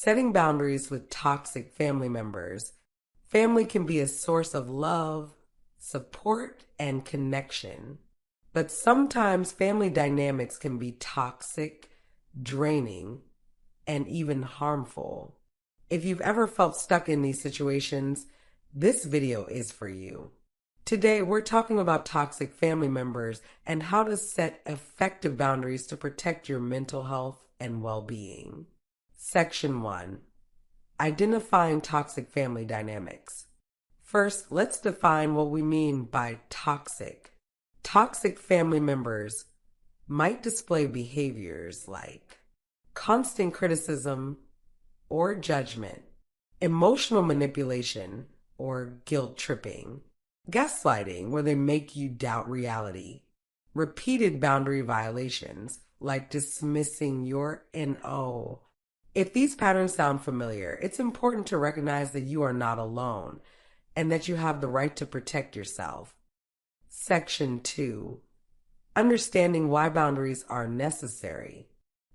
Setting boundaries with toxic family members. Family can be a source of love, support, and connection. But sometimes family dynamics can be toxic, draining, and even harmful. If you've ever felt stuck in these situations, this video is for you. Today, we're talking about toxic family members and how to set effective boundaries to protect your mental health and well-being. Section 1. Identifying toxic family dynamics. First, let's define what we mean by toxic. Toxic family members might display behaviors like constant criticism or judgment, emotional manipulation or guilt tripping, gaslighting where they make you doubt reality, repeated boundary violations like dismissing your NO. If these patterns sound familiar, it's important to recognize that you are not alone and that you have the right to protect yourself. Section 2. Understanding why boundaries are necessary.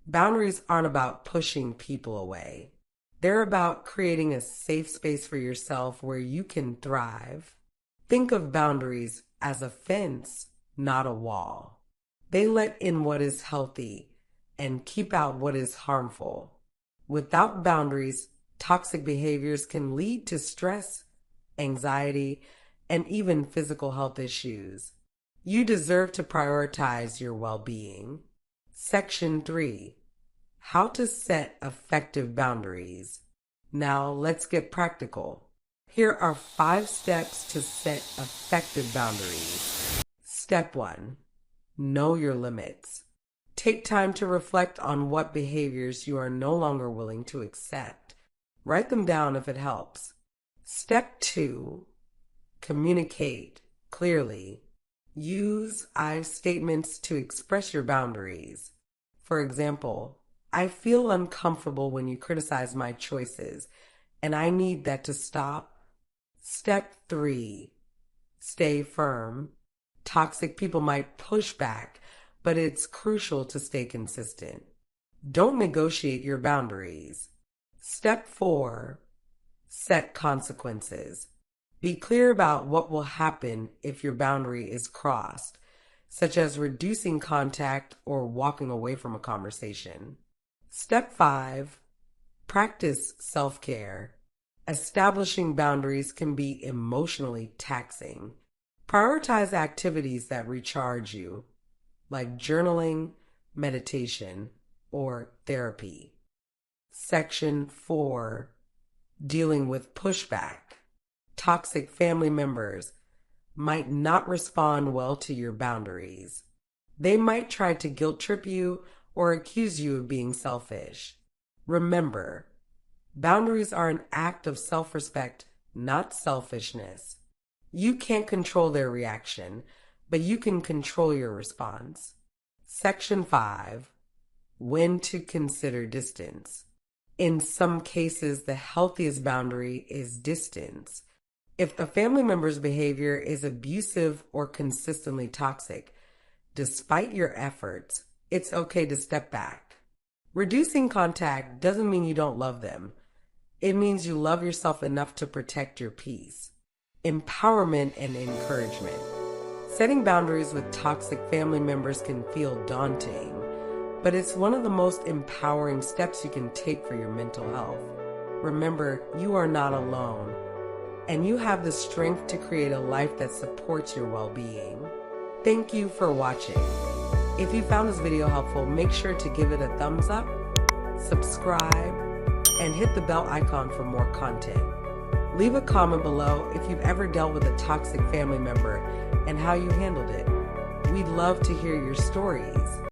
Boundaries aren't about pushing people away. They're about creating a safe space for yourself where you can thrive. Think of boundaries as a fence, not a wall. They let in what is healthy and keep out what is harmful. Without boundaries, toxic behaviors can lead to stress, anxiety, and even physical health issues. You deserve to prioritize your well-being. Section 3. How to set effective boundaries. Now let's get practical. Here are 5 steps to set effective boundaries. Step 1. Know your limits. Take time to reflect on what behaviors you are no longer willing to accept. Write them down if it helps. Step 2. Communicate clearly. Use I statements to express your boundaries. For example, I feel uncomfortable when you criticize my choices, and I need that to stop. Step 3. Stay firm. Toxic people might push back, but it's crucial to stay consistent. Don't negotiate your boundaries. Step 4. Set consequences. Be clear about what will happen if your boundary is crossed, such as reducing contact or walking away from a conversation. Step 5. Practice self-care. Establishing boundaries can be emotionally taxing. Prioritize activities that recharge you, like journaling, meditation, or therapy. Section 4. Dealing with pushback. Toxic family members might not respond well to your boundaries. They might try to guilt trip you or accuse you of being selfish. Remember, boundaries are an act of self-respect, not selfishness. You can't control their reaction, but you can control your response. Section 5. When to consider distance. In some cases, the healthiest boundary is distance. If the family member's behavior is abusive or consistently toxic, despite your efforts, it's okay to step back. Reducing contact doesn't mean you don't love them. It means you love yourself enough to protect your peace. Empowerment and encouragement. Setting boundaries with toxic family members can feel daunting, but it's one of the most empowering steps you can take for your mental health. Remember, you are not alone, and you have the strength to create a life that supports your well-being. Thank you for watching. If you found this video helpful, make sure to give it a thumbs up, subscribe, and hit the bell icon for more content. Leave a comment below if you've ever dealt with a toxic family member and how you handled it. We'd love to hear your stories.